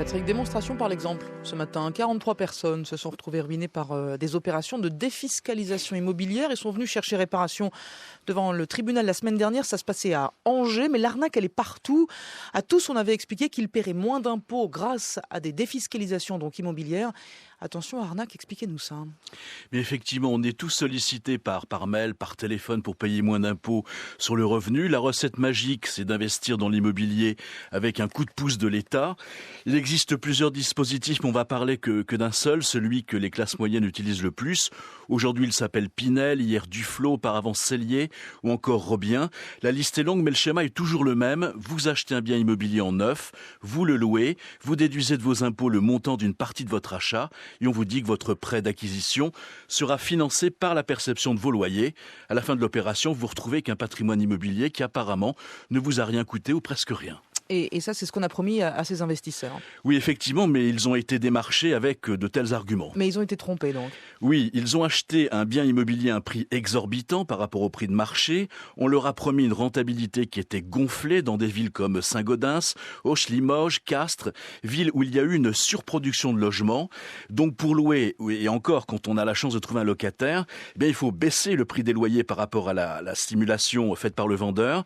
Patrick, démonstration par l'exemple. Ce matin, 43 personnes se sont retrouvées ruinées par des opérations de défiscalisation immobilière et sont venues chercher réparation devant le tribunal la semaine dernière. Ça se passait à Angers, mais l'arnaque, elle est partout. À tous, on avait expliqué qu'ils paieraient moins d'impôts grâce à des défiscalisations donc immobilières. Attention, arnaque, expliquez-nous ça. Mais effectivement, on est tous sollicités par mail, par téléphone pour payer moins d'impôts sur le revenu. La recette magique, c'est d'investir dans l'immobilier avec un coup de pouce de l'État. Il existe plusieurs dispositifs, mais on va parler que d'un seul, celui que les classes moyennes utilisent le plus. Aujourd'hui, il s'appelle Pinel, hier Duflot, auparavant Cellier ou encore Robien. La liste est longue, mais le schéma est toujours le même. Vous achetez un bien immobilier en neuf, vous le louez, vous déduisez de vos impôts le montant d'une partie de votre achat et on vous dit que votre prêt d'acquisition sera financé par la perception de vos loyers. À la fin de l'opération, vous vous retrouvez qu'un patrimoine immobilier qui apparemment ne vous a rien coûté ou presque rien. Et ça, c'est ce qu'on a promis à ces investisseurs. Oui, effectivement, mais ils ont été démarchés avec de tels arguments. Mais ils ont été trompés, donc. Oui, ils ont acheté un bien immobilier à un prix exorbitant par rapport au prix de marché. On leur a promis une rentabilité qui était gonflée dans des villes comme Saint-Gaudens, Auch, Limoges, Castres, villes où il y a eu une surproduction de logements. Donc pour louer, et encore quand on a la chance de trouver un locataire, il faut baisser le prix des loyers par rapport à la stimulation faite par le vendeur,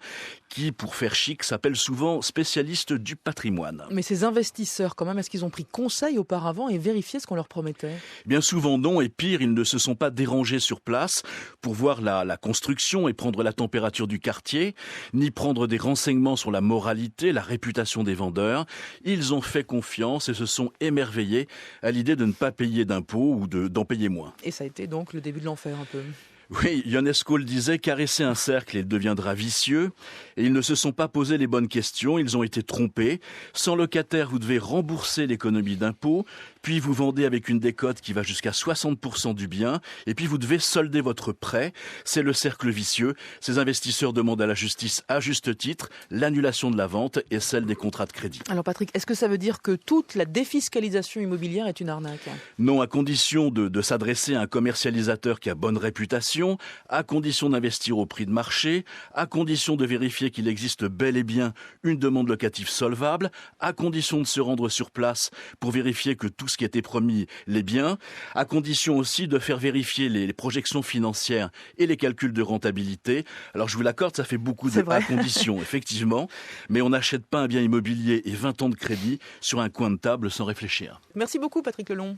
qui, pour faire chic, s'appelle souvent spécialiste du patrimoine. Mais ces investisseurs, quand même, est-ce qu'ils ont pris conseil auparavant et vérifié ce qu'on leur promettait ? Bien souvent non, et pire, ils ne se sont pas dérangés sur place pour voir la construction et prendre la température du quartier, ni prendre des renseignements sur la moralité, la réputation des vendeurs. Ils ont fait confiance et se sont émerveillés à l'idée de ne pas payer d'impôts ou d'en payer moins. Et ça a été donc le début de l'enfer un peu. Oui, Ionesco le disait, caresser un cercle, il deviendra vicieux. Et ils ne se sont pas posé les bonnes questions, ils ont été trompés. Sans locataire, vous devez rembourser l'économie d'impôts, puis vous vendez avec une décote qui va jusqu'à 60% du bien, et puis vous devez solder votre prêt. C'est le cercle vicieux. Ces investisseurs demandent à la justice, à juste titre, l'annulation de la vente et celle des contrats de crédit. Alors Patrick, est-ce que ça veut dire que toute la défiscalisation immobilière est une arnaque ? Non, à condition de s'adresser à un commercialisateur qui a bonne réputation, à condition d'investir au prix de marché, à condition de vérifier qu'il existe bel et bien une demande locative solvable, à condition de se rendre sur place pour vérifier que tout ce qui était promis l'est bien, à condition aussi de faire vérifier les projections financières et les calculs de rentabilité. Alors je vous l'accorde, ça fait beaucoup de à condition, effectivement, mais on n'achète pas un bien immobilier et 20 ans de crédit sur un coin de table sans réfléchir. Merci beaucoup Patrick Lelon.